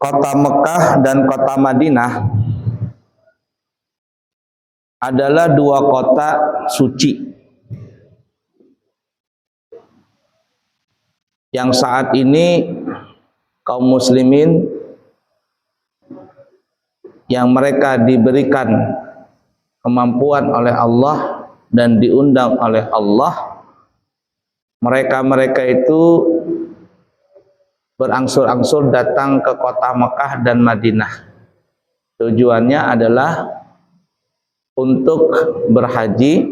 Kota Mekah dan kota Madinah adalah dua kota suci yang saat ini kaum muslimin yang mereka diberikan kemampuan oleh Allah dan diundang oleh Allah, mereka itu berangsur-angsur datang ke kota Mekah dan Madinah. Tujuannya adalah untuk berhaji,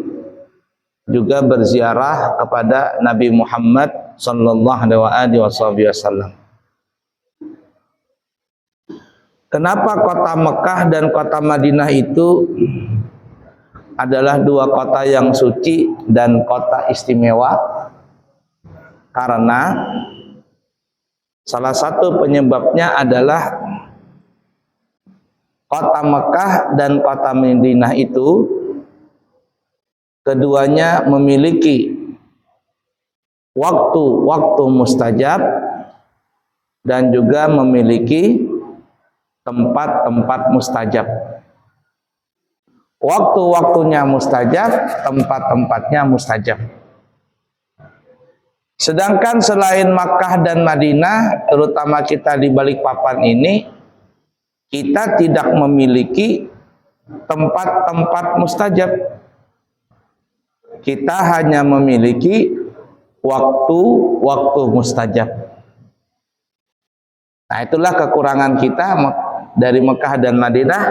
juga berziarah kepada Nabi Muhammad sallallahu alaihi wasallam. Kenapa kota Mekah dan kota Madinah itu adalah dua kota yang suci dan kota istimewa? Karena salah satu penyebabnya adalah kota Mekah dan kota Madinah itu keduanya memiliki waktu-waktu mustajab dan juga memiliki tempat-tempat mustajab. Waktu-waktunya mustajab, tempat-tempatnya mustajab. Sedangkan selain Makkah dan Madinah, terutama kita di Balikpapan ini, kita tidak memiliki tempat-tempat mustajab. Kita hanya memiliki waktu-waktu mustajab. Nah, itulah kekurangan kita dari Mekah dan Madinah.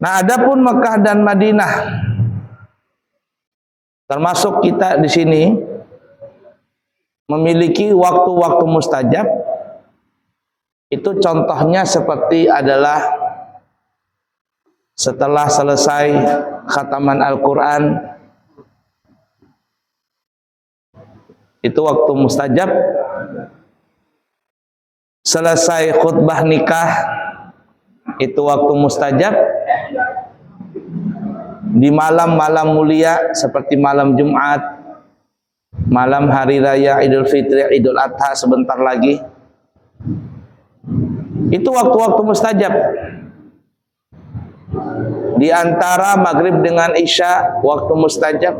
Nah, adapun Mekah dan Madinah, termasuk kita di sini, memiliki waktu-waktu mustajab. Itu contohnya seperti adalah setelah selesai khataman Al-Quran, itu waktu mustajab. Selesai khutbah nikah, itu waktu mustajab. Di malam-malam mulia seperti malam Jumat, malam hari raya Idul Fitri, Idul Adha sebentar lagi, itu waktu-waktu mustajab. Di antara maghrib dengan isya, waktu mustajab.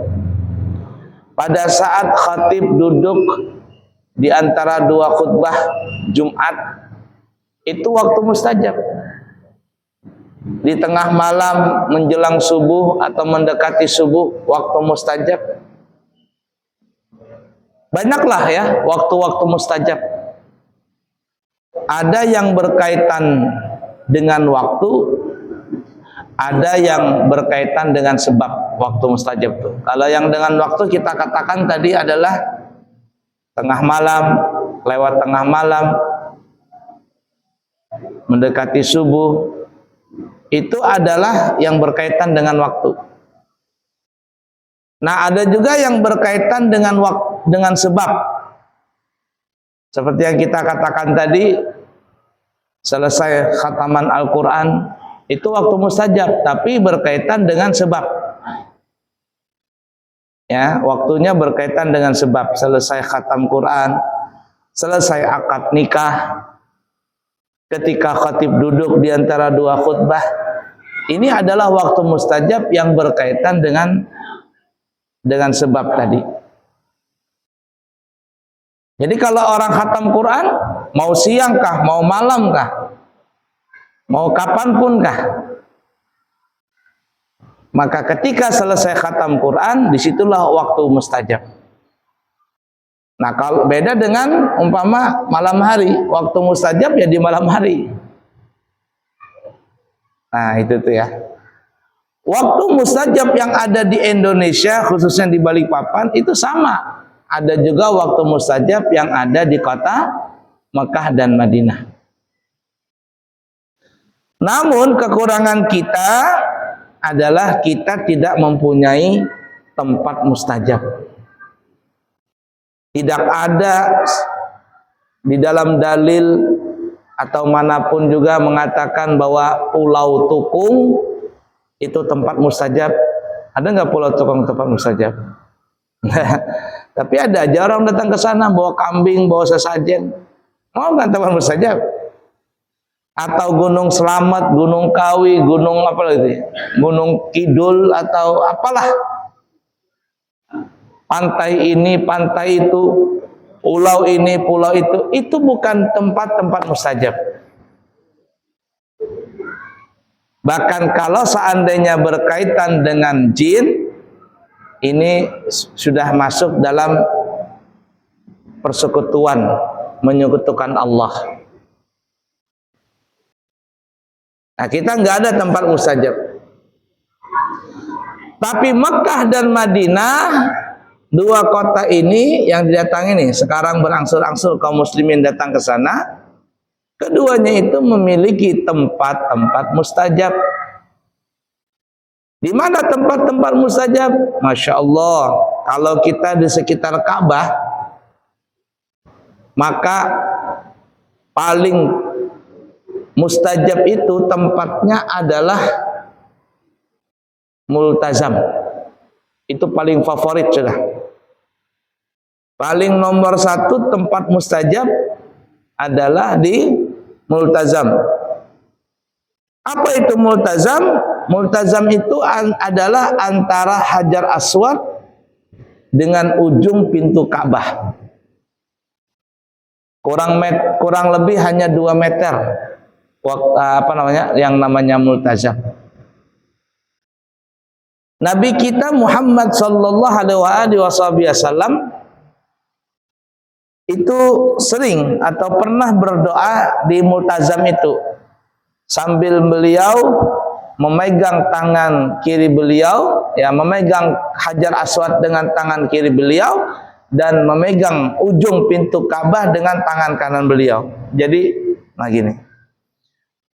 Pada saat khatib duduk di antara dua khutbah Jumat, itu waktu mustajab. Di tengah malam menjelang subuh atau mendekati subuh, waktu mustajab. Banyaklah ya waktu-waktu mustajab. Ada yang berkaitan dengan waktu, ada yang berkaitan dengan sebab waktu mustajab itu. Kalau yang dengan waktu kita katakan tadi adalah tengah malam, lewat tengah malam, mendekati subuh, itu adalah yang berkaitan dengan waktu. Nah, ada juga yang berkaitan dengan dengan sebab. Seperti yang kita katakan tadi, selesai khataman Al-Quran, itu waktu mustajab, tapi berkaitan dengan sebab. Ya, waktunya berkaitan dengan sebab. Selesai khatam Quran, selesai akad nikah, ketika khatib duduk di antara dua khutbah, ini adalah waktu mustajab yang berkaitan dengan sebab tadi. Jadi kalau orang khatam Quran, mau siang kah, mau malam kah, mau kapanpun kah, maka ketika selesai khatam Quran, disitulah waktu mustajab. Nah, kalau beda dengan umpama malam hari, waktu mustajab ya di malam hari. Nah, itu tuh ya. Waktu mustajab yang ada di Indonesia, khususnya di Balikpapan, itu sama. Ada juga waktu mustajab yang ada di kota Mekah dan Madinah. Namun kekurangan kita adalah kita tidak mempunyai tempat mustajab. Tidak ada di dalam dalil atau manapun juga mengatakan bahwa Pulau Tukung itu tempat mustajab. Ada nggak Pulau Tukung tempat mustajab? Tapi ada aja orang datang ke sana bawa kambing, bawa sesajen. Mau nggak tempat mustajab? Atau Gunung Selamat, Gunung Kawi, Gunung apa lagi? Gunung Kidul atau apalah. Pantai ini, pantai itu, pulau ini, pulau itu bukan tempat-tempat mustajab. Bahkan kalau seandainya berkaitan dengan jin, ini sudah masuk dalam persekutuan, menyekutukan Allah. Nah, kita nggak ada tempat mustajab. Tapi Mekah dan Madinah, dua kota ini yang didatangi nih, sekarang berangsur-angsur kaum muslimin datang ke sana. Keduanya itu memiliki tempat-tempat mustajab. Di mana tempat-tempat mustajab? Masya Allah, kalau kita di sekitar Ka'bah, maka paling mustajab itu tempatnya adalah multazam. Itu paling favorit sudah. Paling nomor satu tempat mustajab adalah di multazam. Apa itu multazam? Multazam itu adalah antara Hajar Aswad dengan ujung pintu Ka'bah. Kurang lebih hanya 2 meter. Yang namanya multazam. Nabi kita Muhammad sallallahu alaihi wasallam itu sering atau pernah berdoa di multazam itu sambil beliau memegang tangan kiri beliau, ya, memegang Hajar Aswad dengan tangan kiri beliau dan memegang ujung pintu Ka'bah dengan tangan kanan beliau. Jadi nah gini.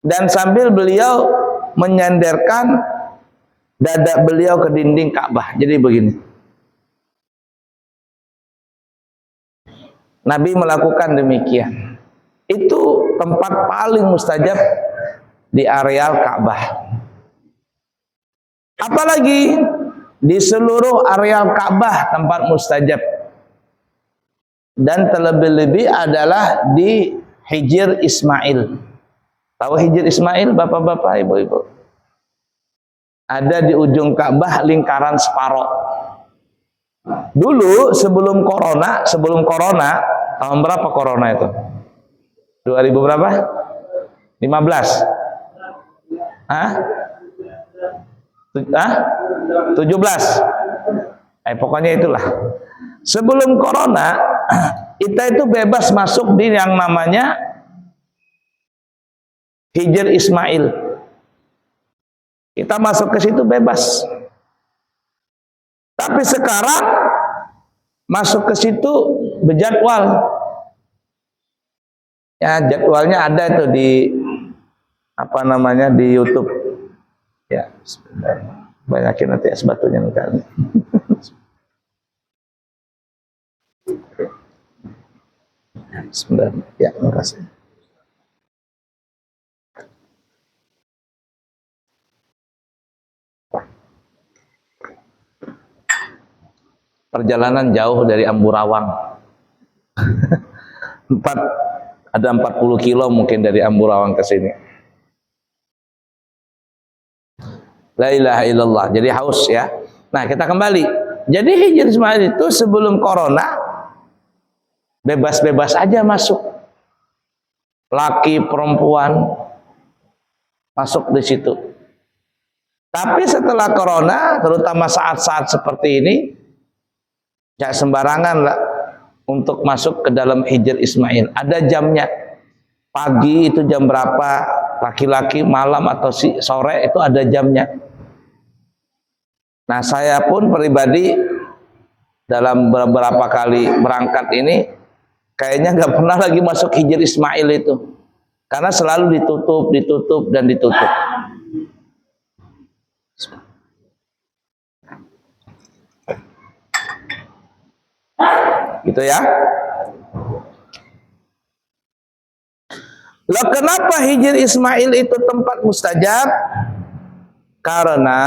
Dan sambil beliau menyandarkan dada beliau ke dinding Ka'bah. Jadi begini. Nabi melakukan demikian. Itu tempat paling mustajab di areal Ka'bah. Apalagi di seluruh areal Ka'bah tempat mustajab. Dan terlebih-lebih adalah di Hijr Ismail. Tahu Hijr Ismail, bapak-bapak, ibu-ibu? Ada di ujung Ka'bah lingkaran separoh. Dulu sebelum corona, tahun berapa corona itu? 2000 berapa? 15? Hah? 17? Pokoknya itulah. Sebelum corona, kita itu bebas masuk di yang namanya Hijr Ismail. Kita masuk ke situ bebas. Tapi sekarang masuk ke situ berjadwal. Ya, jadwalnya ada itu di di YouTube. Ya, sebentar. Banyakin nanti es batunya kan. Sebentar. Ya, makasih. Perjalanan jauh dari Amburawang. Ada 40 kilo mungkin dari Amburawang ke sini. La ilaha illallah. Jadi haus ya. Nah, kita kembali. Jadi Hijr Ismail itu sebelum corona bebas-bebas aja masuk. Laki, perempuan masuk di situ. Tapi setelah corona, terutama saat-saat seperti ini, ya sembarangan lah untuk masuk ke dalam Hijr Ismail. Ada jamnya. Pagi itu jam berapa, laki-laki, malam atau sore itu ada jamnya. Nah, saya pun pribadi dalam beberapa kali berangkat ini kayaknya nggak pernah lagi masuk Hijr Ismail itu. Karena selalu ditutup dan ditutup. Gitu ya. Loh, kenapa Hijr Ismail itu tempat mustajab? Karena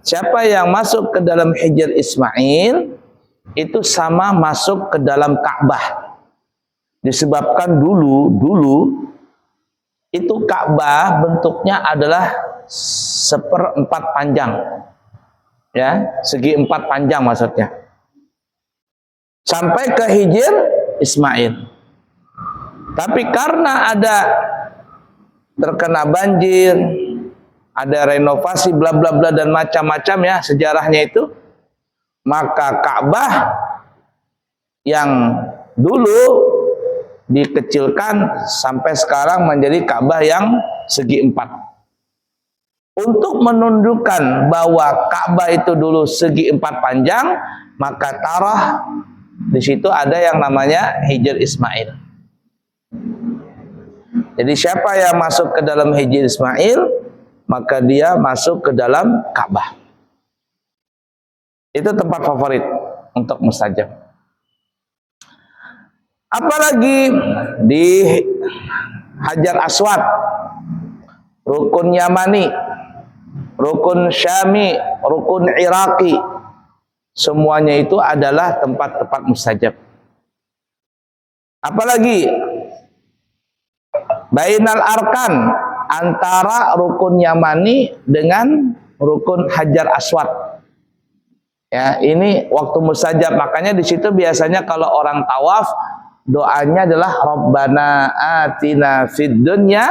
siapa yang masuk ke dalam Hijr Ismail itu sama masuk ke dalam Ka'bah. Disebabkan dulu itu Ka'bah bentuknya adalah 1/4 panjang. Ya, segi 4 panjang maksudnya. Sampai ke Hijr Ismail. Tapi karena ada terkena banjir, ada renovasi bla bla bla dan macam-macam ya sejarahnya itu, maka Ka'bah yang dulu dikecilkan sampai sekarang menjadi Ka'bah yang segi 4. Untuk menunjukkan bahwa Ka'bah itu dulu segi 4 panjang, maka tarah di situ ada yang namanya Hijr Ismail. Jadi siapa yang masuk ke dalam Hijr Ismail, maka dia masuk ke dalam Ka'bah. Itu tempat favorit untuk mustajab. Apalagi di Hajar Aswad, Rukun Yamani, Rukun Syami, Rukun Iraqi, semuanya itu adalah tempat-tempat mustajab. Apalagi Bainal Arkan, antara Rukun Yamani dengan Rukun Hajar Aswad. Ya, ini waktu mustajab. Makanya di situ biasanya kalau orang tawaf, doanya adalah Rabbana atina fid dunya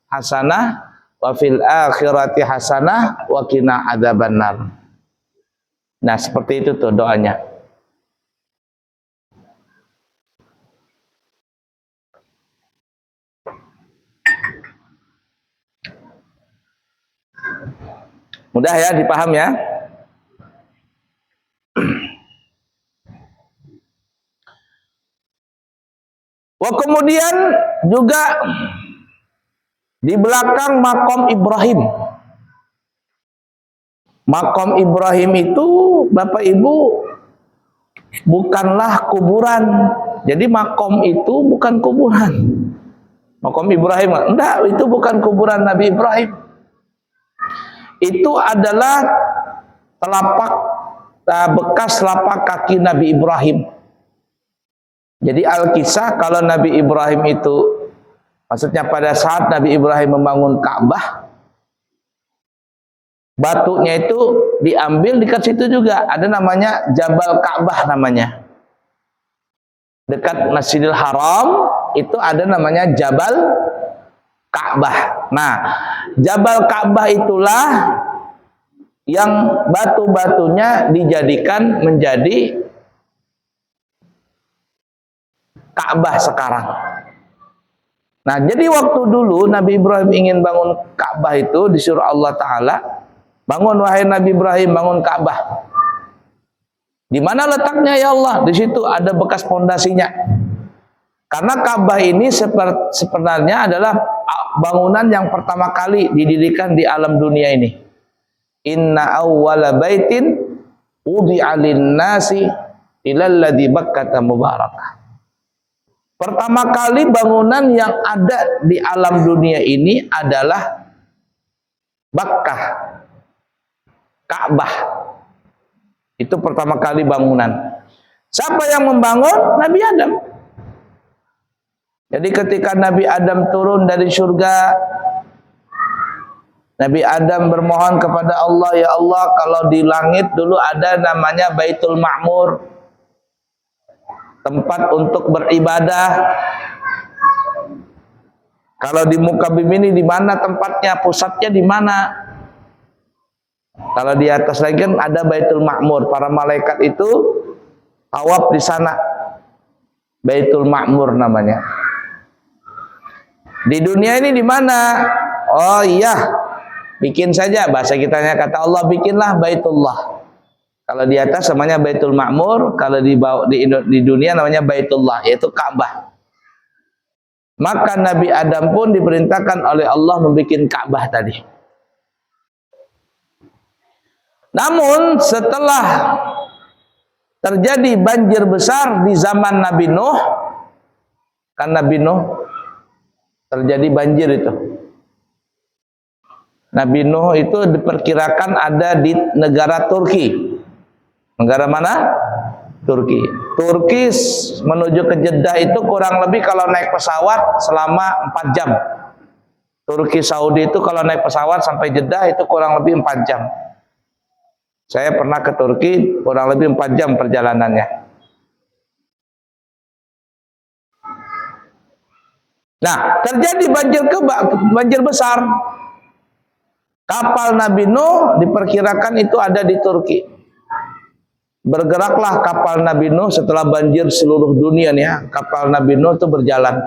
hasanah wa fil akhirati hasanah wa qina adzabannar. Nah, seperti itu tuh doanya. Mudah ya dipaham ya. Wah, kemudian juga di belakang makom Ibrahim. Makom Ibrahim itu Bapak Ibu bukanlah kuburan. Jadi makom itu bukan kuburan. Makom Ibrahim enggak, itu bukan kuburan Nabi Ibrahim. Itu adalah bekas telapak kaki Nabi Ibrahim. Jadi Al-Kisah kalau Nabi Ibrahim itu, maksudnya pada saat Nabi Ibrahim membangun Ka'bah, batunya itu diambil dekat situ juga, ada namanya Jabal Ka'bah namanya. Dekat Masjidil Haram itu ada namanya Jabal Ka'bah. Nah, Jabal Ka'bah itulah yang batu-batunya dijadikan menjadi Ka'bah sekarang. Nah, jadi waktu dulu Nabi Ibrahim ingin bangun Ka'bah itu disuruh Allah Ta'ala, bangun wahai Nabi Ibrahim, bangun Ka'bah. Di mana letaknya ya Allah? Di situ ada bekas pondasinya. Karena Ka'bah ini sebenarnya adalah bangunan yang pertama kali didirikan di alam dunia ini. Inna awwala baitin wudi'a lin-nasi ilal ladzi Bakkata mubarakah. Pertama kali bangunan yang ada di alam dunia ini adalah Bakkah, Ka'bah. Itu pertama kali bangunan. Siapa yang membangun? Nabi Adam. Jadi ketika Nabi Adam turun dari surga, Nabi Adam bermohon kepada Allah, ya Allah, kalau di langit dulu ada namanya Baitul Ma'mur, tempat untuk beribadah. Kalau di muka bumi ini di mana tempatnya, pusatnya di mana? Kalau di atas lagi kan ada Baitul Ma'mur, para malaikat itu tawaf di sana. Baitul Ma'mur namanya. Di dunia ini di mana? Oh iya, bikin saja, bahasa kitanya kata Allah, bikinlah Baitullah. Kalau di atas namanya Baitul Ma'mur, kalau di dunia namanya Baitullah, yaitu Ka'bah. Maka Nabi Adam pun diperintahkan oleh Allah membuat Ka'bah tadi. Namun setelah terjadi banjir besar di zaman Nabi Nuh, kan Nabi Nuh terjadi banjir itu. Nabi Nuh itu diperkirakan ada di negara Turki. Negara mana? Turki. Turki menuju ke Jeddah itu kurang lebih kalau naik pesawat selama 4 jam. Turki Saudi itu kalau naik pesawat sampai Jeddah itu kurang lebih 4 jam. Saya pernah ke Turki, kurang lebih 4 jam perjalanannya. Nah, terjadi banjir besar. Kapal Nabi Nuh diperkirakan itu ada di Turki. Bergeraklah kapal Nabi Nuh setelah banjir seluruh dunia nih ya. Kapal Nabi Nuh itu berjalan.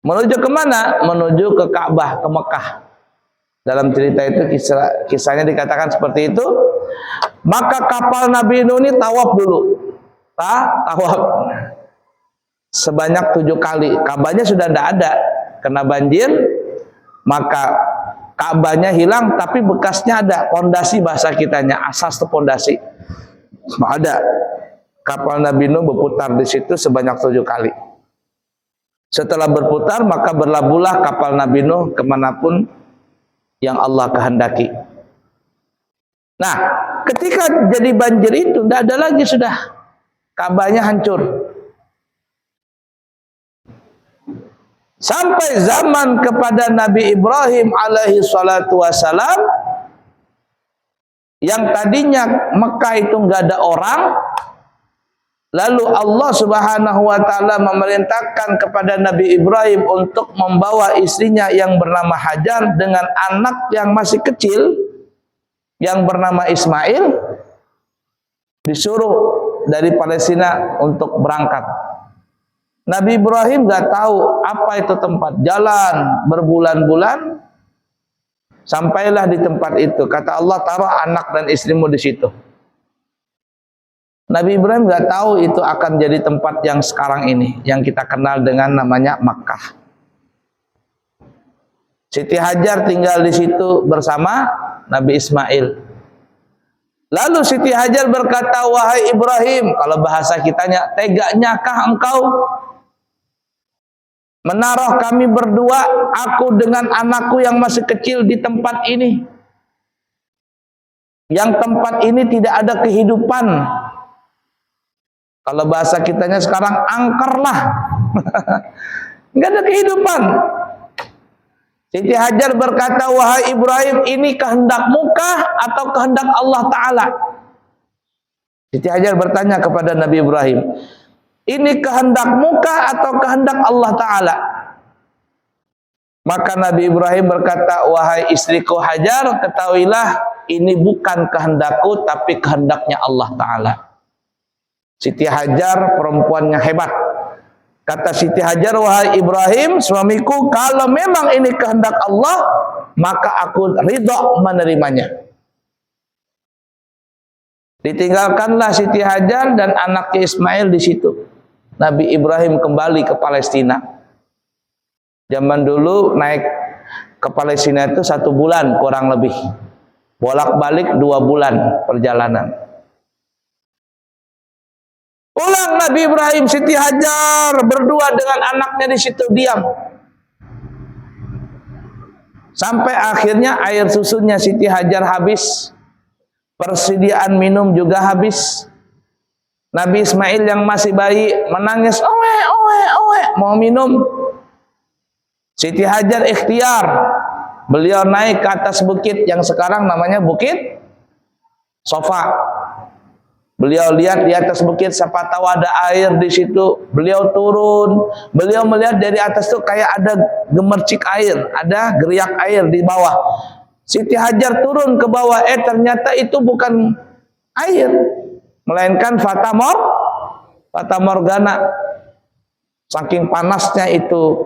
Menuju kemana? Menuju ke Ka'bah, ke Mekah. Dalam cerita itu kisahnya dikatakan seperti itu. Maka kapal Nabi Nuh ini tawaf dulu. Tawaf. Sebanyak 7 kali. Ka'bahnya sudah tidak ada. Kena banjir. Maka Ka'bahnya hilang, tapi bekasnya ada. Pondasi bahasa kitanya. Asas itu pondasi. Ada. Kapal Nabi Nuh berputar di situ sebanyak 7 kali. Setelah berputar, maka berlabuhlah kapal Nabi Nuh kemanapun yang Allah kehendaki. Nah, ketika jadi banjir itu, tidak ada lagi sudah. Ka'bahnya hancur. Sampai zaman kepada Nabi Ibrahim alaihi salatu wassalam, yang tadinya Mekah itu nggak ada orang, lalu Allah subhanahu wa ta'ala memerintahkan kepada Nabi Ibrahim untuk membawa istrinya yang bernama Hajar dengan anak yang masih kecil yang bernama Ismail, disuruh dari Palestina untuk berangkat. Nabi Ibrahim nggak tahu apa itu tempat, jalan berbulan-bulan sampailah di tempat itu. Kata Allah, taruh anak dan istrimu di situ. Nabi Ibrahim nggak tahu itu akan jadi tempat yang sekarang ini, yang kita kenal dengan namanya Makkah. Siti Hajar tinggal di situ bersama Nabi Ismail. Lalu Siti Hajar berkata, wahai Ibrahim, kalau bahasa kitanya, teganyakah engkau menaruh kami berdua, aku dengan anakku yang masih kecil di tempat ini, yang tempat ini tidak ada kehidupan. Kalau bahasa kitanya sekarang, angker lah. Nggak ada kehidupan. Siti Hajar berkata, wahai Ibrahim, ini kehendakmu kah atau kehendak Allah Ta'ala? Siti Hajar bertanya kepada Nabi Ibrahim, ini kehendakmu kah atau kehendak Allah Ta'ala? Maka Nabi Ibrahim berkata, wahai istriku Hajar, ketahuilah ini bukan kehendakku tapi kehendaknya Allah Ta'ala. Siti Hajar perempuannya hebat. Kata Siti Hajar, wahai Ibrahim, suamiku, kalau memang ini kehendak Allah, maka aku ridho menerimanya. Ditinggalkanlah Siti Hajar dan anaknya Ismail di situ. Nabi Ibrahim kembali ke Palestina. Zaman dulu naik ke Palestina itu 1 bulan kurang lebih. Bolak-balik 2 bulan perjalanan. Pulang Nabi Ibrahim, Siti Hajar berdua dengan anaknya di situ diam. Sampai akhirnya air susunya Siti Hajar habis. Persediaan minum juga habis. Nabi Ismail yang masih bayi menangis, owe, owe, owe, mau minum. Siti Hajar ikhtiar. Beliau naik ke atas bukit yang sekarang namanya Bukit Sofa. Beliau lihat di atas bukit, siapa tahu ada air di situ. Beliau turun. Beliau melihat dari atas itu kayak ada gemercik air, ada geriak air di bawah. Siti Hajar turun ke bawah, ternyata itu bukan air, melainkan fata morgana. Saking panasnya itu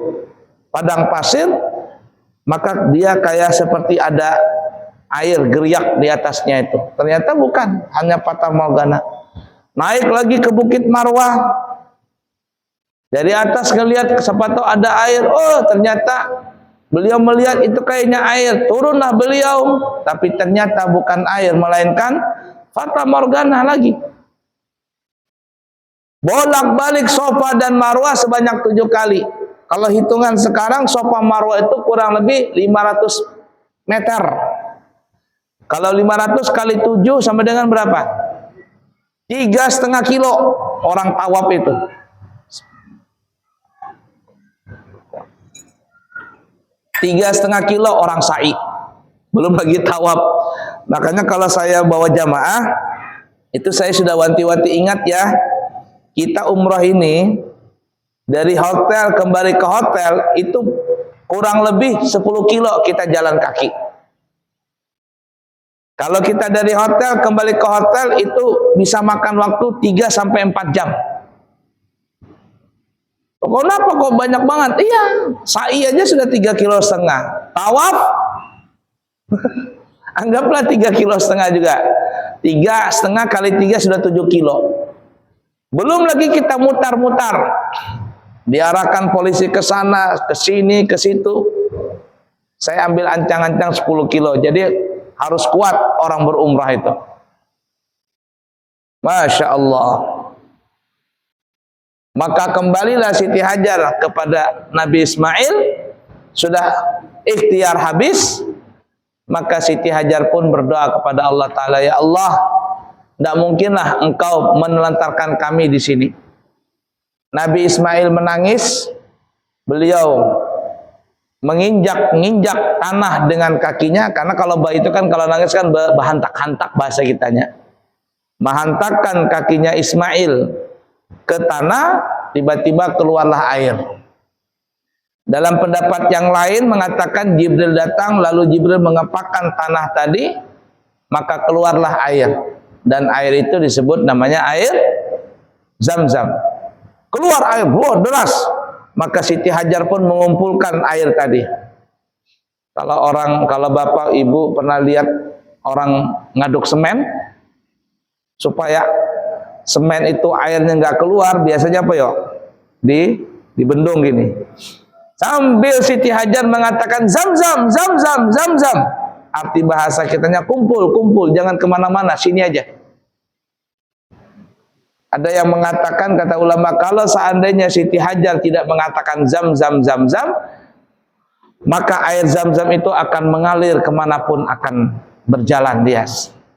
padang pasir, maka dia kayak seperti ada air geriak di atasnya itu. Ternyata bukan, hanya fata morgana. Naik lagi ke Bukit Marwah. Dari atas ngelihat siapa tahu ada air. Oh, ternyata beliau melihat itu kayaknya air. Turunlah beliau, tapi ternyata bukan air, melainkan fata morgana lagi. Bolak-balik Sofa dan Marwah sebanyak 7 kali. Kalau hitungan sekarang, Sofa Marwah itu kurang lebih 500 meter. Kalau 500 kali 7 sama dengan berapa? 3,5 kilo orang tawaf itu. 3,5 kilo orang sa'i. Belum lagi tawaf. Makanya kalau saya bawa jamaah, itu saya sudah wanti-wanti, ingat ya, kita umroh ini dari hotel kembali ke hotel itu kurang lebih 10 kilo kita jalan kaki. Kalau kita dari hotel kembali ke hotel itu bisa makan waktu 3 sampai 4 jam. Kenapa kok banyak banget? Iya, sa'i aja sudah 3,5 kilo. Tawaf anggaplah 3,5 kilo juga. 3,5 kali 3 sudah 7 kilo. Belum lagi kita mutar-mutar. Diarahkan polisi ke sana, ke sini, ke situ. Saya ambil ancang-ancang 10 kilo. Jadi harus kuat orang berumrah itu. Masya Allah. Maka kembalilah Siti Hajar kepada Nabi Ismail. Sudah ikhtiar habis. Maka Siti Hajar pun berdoa kepada Allah Ta'ala, ya Allah, tidak mungkinlah engkau menelantarkan kami di sini. Nabi Ismail menangis. Beliau menginjak tanah dengan kakinya. Karena kalau bayi itu kan kalau nangis kan bahantak-hantak bahasa kitanya. Menghantakkan kakinya Ismail ke tanah, tiba-tiba keluarlah air. Dalam pendapat yang lain mengatakan Jibril datang, lalu Jibril mengepakkan tanah tadi, maka keluarlah air. Dan air itu disebut namanya air Zam-Zam. Keluar air, deras. Maka Siti Hajar pun mengumpulkan air tadi. Kalau bapak ibu pernah lihat orang ngaduk semen, supaya semen itu airnya nggak keluar, biasanya apa yuk? Dibendung gini. Sambil Siti Hajar mengatakan Zam-Zam, Zam-Zam, Zam-Zam. Arti bahasa kitanya kumpul, jangan kemana-mana, sini aja. Ada yang mengatakan, kata ulama, kalau seandainya Siti Hajar tidak mengatakan Zam-Zam, Zam-Zam, maka air Zam-Zam itu akan mengalir kemanapun akan berjalan dia.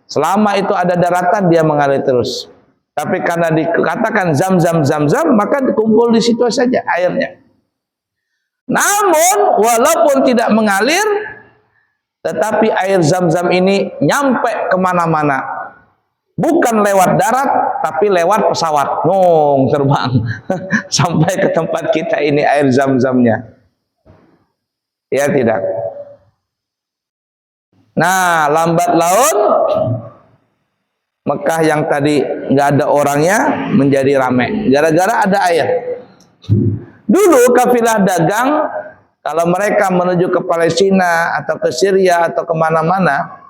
Selama itu ada daratan, dia mengalir terus. Tapi karena dikatakan Zam-Zam, Zam-Zam, maka dikumpul di situ saja airnya. Namun walaupun tidak mengalir, tetapi air Zam-Zam ini nyampe kemana-mana. Bukan lewat darat, tapi lewat pesawat. Terbang sampai ke tempat kita ini air Zam-Zamnya. Ya tidak. Nah, lambat laun Mekah yang tadi nggak ada orangnya menjadi ramai gara-gara ada air. Dulu kafilah dagang kalau mereka menuju ke Palestina atau ke Syria atau kemana-mana,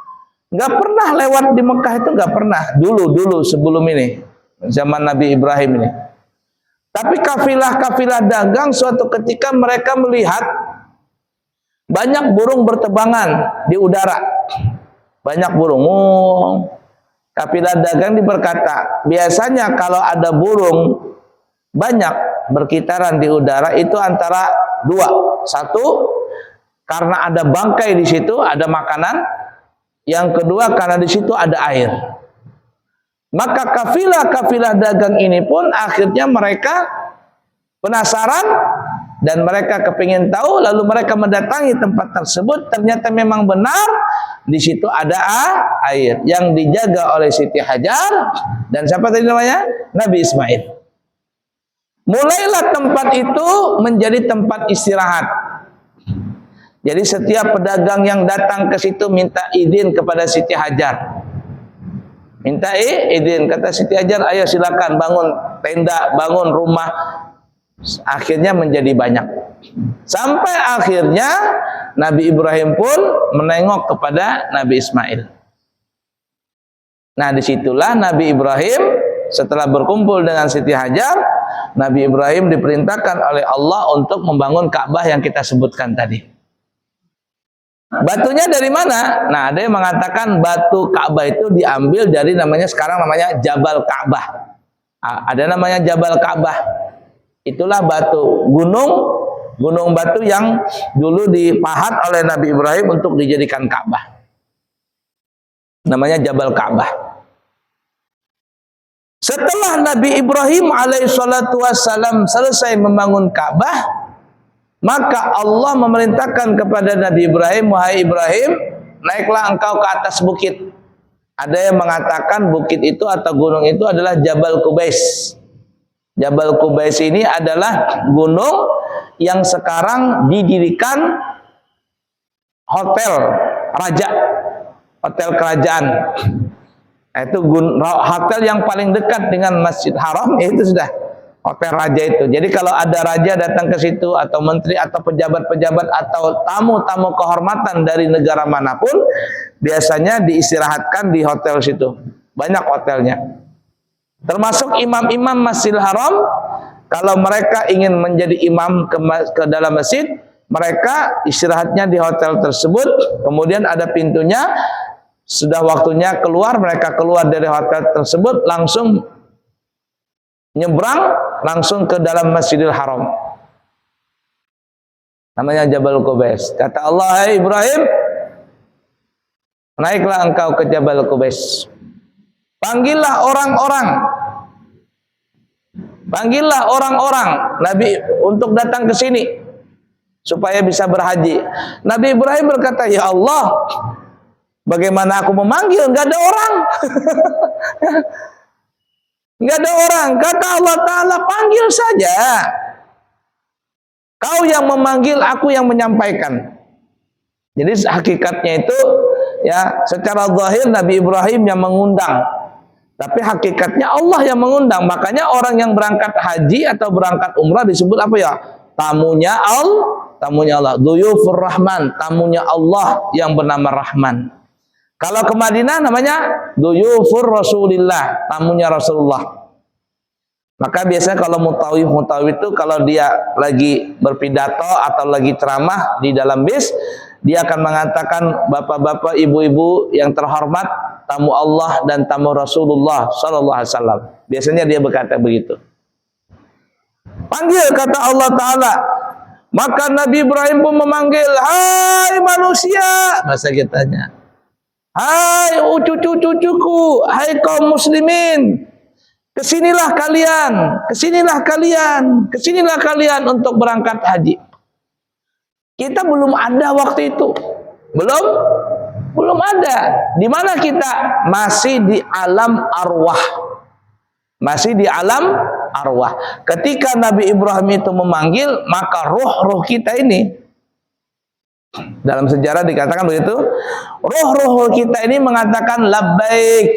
nggak pernah lewat di Mekah, itu nggak pernah. Dulu sebelum ini, zaman Nabi Ibrahim ini. Tapi kafilah dagang suatu ketika mereka melihat banyak burung bertebangan di udara, banyak burung. Kafilah dagang berkata, biasanya kalau ada burung banyak berkitaran di udara itu antara dua. Satu, karena ada bangkai di situ, ada makanan. Yang kedua, karena di situ ada air. Maka kafilah dagang ini pun akhirnya mereka penasaran dan mereka kepingin tahu, lalu mereka mendatangi tempat tersebut. Ternyata memang benar di situ ada air yang dijaga oleh Siti Hajar dan siapa tadi namanya? Nabi Ismail. Mulailah tempat itu menjadi tempat istirahat. Jadi setiap pedagang yang datang ke situ minta izin kepada Siti Hajar. Minta izin, kata Siti Hajar, ayo silakan bangun tenda, bangun rumah. Akhirnya menjadi banyak. Sampai akhirnya Nabi Ibrahim pun menengok kepada Nabi Ismail. Nah, disitulah Nabi Ibrahim setelah berkumpul dengan Siti Hajar, Nabi Ibrahim diperintahkan oleh Allah untuk membangun Ka'bah yang kita sebutkan tadi. Batunya dari mana? Nah, ada yang mengatakan batu Ka'bah itu diambil dari sekarang namanya Jabal Ka'bah. Ada namanya Jabal Ka'bah. Itulah batu gunung batu yang dulu dipahat oleh Nabi Ibrahim untuk dijadikan Ka'bah. Namanya Jabal Ka'bah. Setelah Nabi Ibrahim alaihissalatu wassalam selesai membangun Ka'bah, maka Allah memerintahkan kepada Nabi Ibrahim, wahai Ibrahim, naiklah engkau ke atas bukit. Ada yang mengatakan bukit itu atau gunung itu adalah Jabal Qubais. Jabal Qubais ini adalah gunung yang sekarang didirikan hotel raja, hotel kerajaan. Itu hotel yang paling dekat dengan Masjid Haram, itu sudah hotel raja itu. Jadi kalau ada raja datang ke situ atau menteri atau pejabat-pejabat atau tamu-tamu kehormatan dari negara manapun, biasanya diistirahatkan di hotel situ. Banyak hotelnya. Termasuk imam-imam Masjidil Haram, kalau mereka ingin menjadi imam ke dalam masjid, mereka istirahatnya di hotel tersebut. Kemudian ada pintunya. Sudah waktunya keluar, mereka keluar dari hotel tersebut, langsung nyebrang, langsung ke dalam Masjidil Haram. Namanya Jabal Qubais. Kata Allah, hai Ibrahim, naiklah engkau ke Jabal Qubais. Panggillah orang-orang. Panggillah orang-orang Nabi untuk datang ke sini supaya bisa berhaji. Nabi Ibrahim berkata, ya Allah, bagaimana aku memanggil? Enggak ada orang. Enggak ada orang. Kata Allah Ta'ala, panggil saja. Kau yang memanggil, aku yang menyampaikan. Jadi hakikatnya itu, ya, secara zahir Nabi Ibrahim yang mengundang. Tapi hakikatnya Allah yang mengundang. Makanya orang yang berangkat haji atau berangkat umrah disebut apa ya? Tamunya Allah. Duyufur Rahman. Tamunya Allah yang bernama Rahman. Kalau ke Madinah namanya Duyufur Rasulillah, tamunya Rasulullah. Maka biasanya kalau mutawif itu kalau dia lagi berpidato atau lagi ceramah di dalam bis, dia akan mengatakan, bapak-bapak, ibu-ibu yang terhormat, tamu Allah dan tamu Rasulullah sallallahu alaihi wasallam. Biasanya dia berkata begitu. Panggil, kata Allah Ta'ala. Maka Nabi Ibrahim pun memanggil, hai manusia, bahasa kitanya. Hai cucu-cucuku, hai kaum muslimin, kesinilah kalian, kesinilah kalian, kesinilah kalian untuk berangkat haji. Kita belum ada waktu itu, belum ada. Di mana kita? Masih di alam arwah, masih di alam arwah. Ketika Nabi Ibrahim itu memanggil, maka ruh kita ini, dalam sejarah dikatakan begitu, roh-roh kita ini mengatakan labbaik.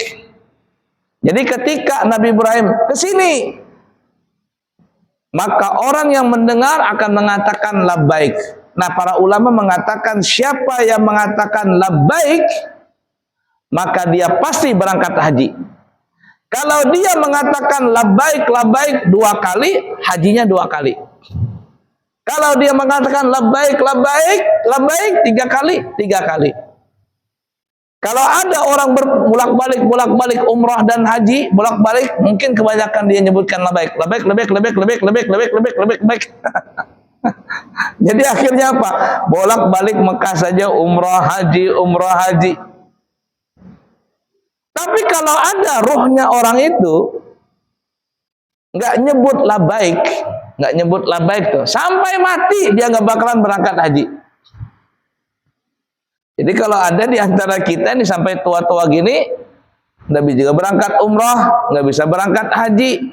Jadi ketika Nabi Ibrahim ke sini, maka orang yang mendengar akan mengatakan labbaik. Nah, para ulama mengatakan siapa yang mengatakan labbaik, maka dia pasti berangkat haji. Kalau dia mengatakan labbaik dua kali, hajinya dua kali. Kalau dia mengatakan labbaik tiga kali. Kalau ada orang bolak-balik umrah dan haji, bolak-balik, mungkin kebanyakan dia nyebutkan labbaik. Jadi akhirnya apa? Bolak-balik Mekah saja, umrah haji. Tapi kalau ada rohnya orang itu nggak nyebut labbaik tuh, sampai mati dia nggak bakalan berangkat haji. Jadi kalau ada di antara kita nih sampai tua-tua gini, Nabi juga berangkat umrah, nggak bisa berangkat haji.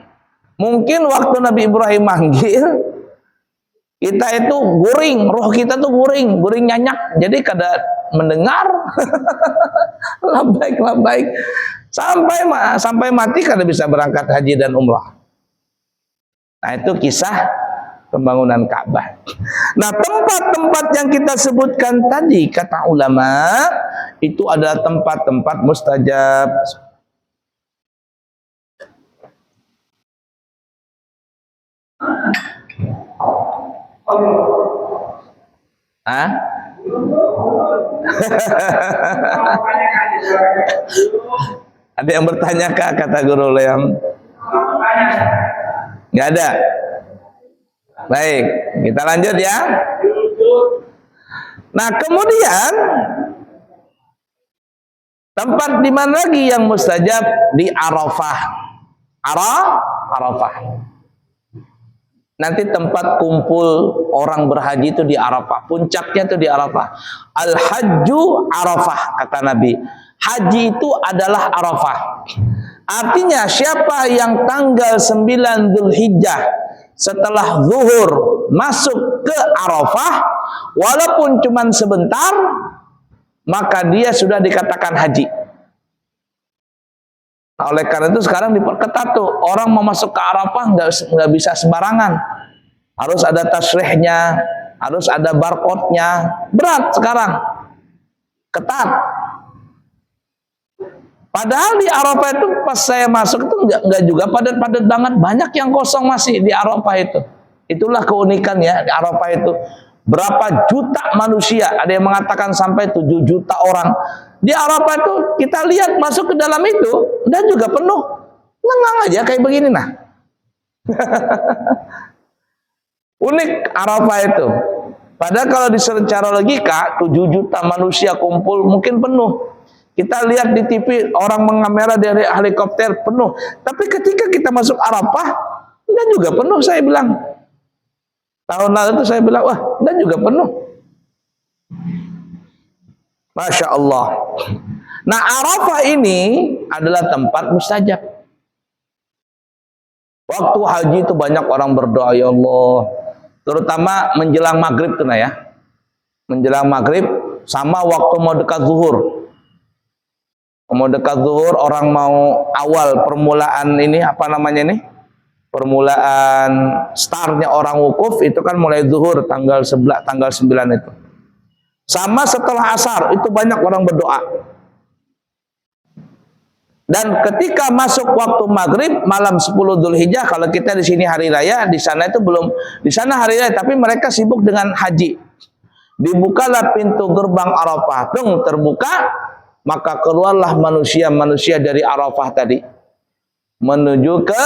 Mungkin waktu Nabi Ibrahim manggil, kita itu guring, roh kita tuh guring nyanyak. Jadi kada mendengar labbaik sampai mati kada bisa berangkat haji dan umrah. Nah, itu kisah pembangunan Ka'bah. Nah, tempat-tempat yang kita sebutkan tadi, kata ulama, itu adalah tempat-tempat mustajab. Hah? Ada yang bertanya kah, kata guru Leam? Nggak ada. Baik, kita lanjut ya. Nah, kemudian tempat di mana lagi yang mustajab? Di Arafah. Arafah. Nanti tempat kumpul orang berhaji itu di Arafah. Puncaknya itu di Arafah. Al-hajju Arafah, kata Nabi. Haji itu adalah Arafah. Artinya siapa yang tanggal 9 Dzulhijjah setelah zuhur masuk ke Arafah, walaupun cuma sebentar, maka dia sudah dikatakan haji. Nah, oleh karena itu sekarang diperketat tuh, orang mau masuk ke Arafah nggak bisa sembarangan, harus ada tasrihnya, harus ada barcode-nya, berat sekarang, ketat. Padahal di Arafah itu pas saya masuk itu nggak juga padat-padat banget, banyak yang kosong masih di Arafah itu. Itulah keunikannya di Arafah itu. Berapa juta manusia, ada yang mengatakan sampai 7 juta orang. Di Arafah itu kita lihat masuk ke dalam itu dan juga penuh. Lengang aja kayak begini nah. Unik Arafah itu. Padahal kalau secara logika 7 juta manusia kumpul mungkin penuh. Kita lihat di TV orang mengamera dari helikopter penuh. Tapi ketika kita masuk Arafah dan juga penuh, saya bilang. Tahun lalu itu saya bilang, wah, dan juga penuh. Masya Allah. Nah, Arafah ini adalah tempat mustajab. Waktu haji itu banyak orang berdoa, ya Allah. Terutama menjelang maghrib tuh nah ya. Menjelang maghrib sama waktu mau dekat zuhur. Mau dekat zuhur, orang mau awal permulaan ini, apa namanya ini? Permulaan startnya orang wukuf itu kan mulai zuhur tanggal 9 itu. Sama setelah asar itu banyak orang berdoa. Dan ketika masuk waktu maghrib malam 10 Dzulhijjah, kalau kita di sini hari raya, di sana itu belum, di sana hari raya tapi mereka sibuk dengan haji. Dibukalah pintu gerbang Arafah, terbuka, maka keluarlah manusia-manusia dari Arafah tadi menuju ke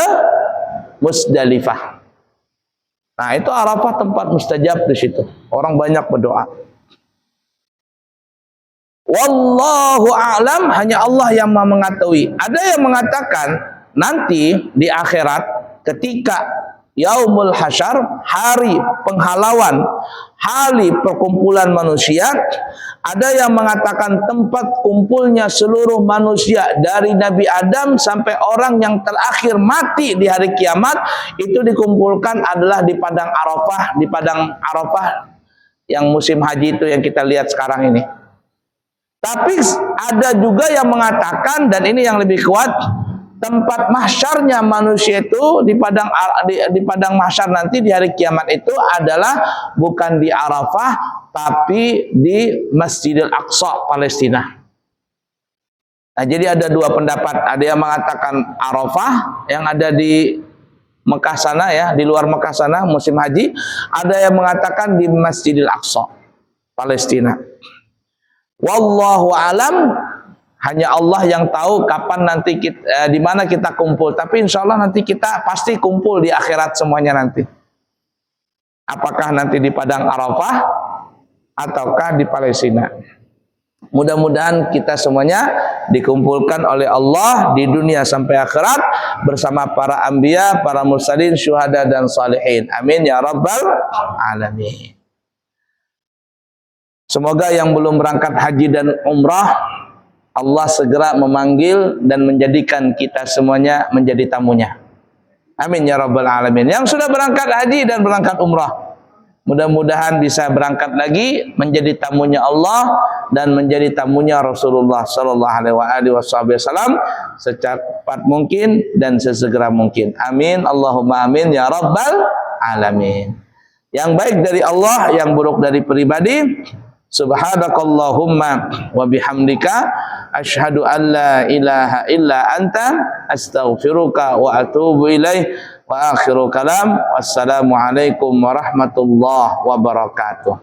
Musdalifah. Nah, itu Arafah tempat mustajab di situ. Orang banyak berdoa. Wallahu a'lam, hanya Allah yang mengetahui. Ada yang mengatakan nanti di akhirat ketika Yaumul Hasyar, hari penghalauan, hari perkumpulan manusia, ada yang mengatakan tempat kumpulnya seluruh manusia dari Nabi Adam sampai orang yang terakhir mati di hari kiamat itu dikumpulkan adalah di padang Arafah, di padang Arafah yang musim haji itu yang kita lihat sekarang ini. Tapi ada juga yang mengatakan, dan ini yang lebih kuat, tempat mahsyarnya manusia itu di padang mahsyar nanti di hari kiamat itu adalah bukan di Arafah tapi di Masjidil Aqsa Palestina. Nah, jadi ada dua pendapat, ada yang mengatakan Arafah yang ada di Mekah sana ya, di luar Mekah sana musim haji, ada yang mengatakan di Masjidil Aqsa Palestina. Wallahu alam, hanya Allah yang tahu kapan nanti kita, di mana kita kumpul. Tapi insya Allah nanti kita pasti kumpul di akhirat semuanya nanti. Apakah nanti di padang Arafah ataukah di Palestina? Mudah-mudahan kita semuanya dikumpulkan oleh Allah di dunia sampai akhirat bersama para anbiya, para mursalin, syuhada dan salihin. Amin ya rabbal alamin. Semoga yang belum berangkat haji dan umrah, Allah segera memanggil dan menjadikan kita semuanya menjadi tamunya. Amin ya rabbal alamin. Yang sudah berangkat haji dan berangkat umrah, mudah-mudahan bisa berangkat lagi menjadi tamunya Allah dan menjadi tamunya Rasulullah sallallahu alaihi wasallam secepat mungkin dan sesegera mungkin. Amin Allahumma amin ya rabbal alamin. Yang baik dari Allah, yang buruk dari pribadi. Subhanakallahumma wa bihamdika asyhadu an la ilaha illa anta astaghfiruka wa atubu ilaih wa akhiru kalam wassalamu alaikum warahmatullahi wabarakatuh.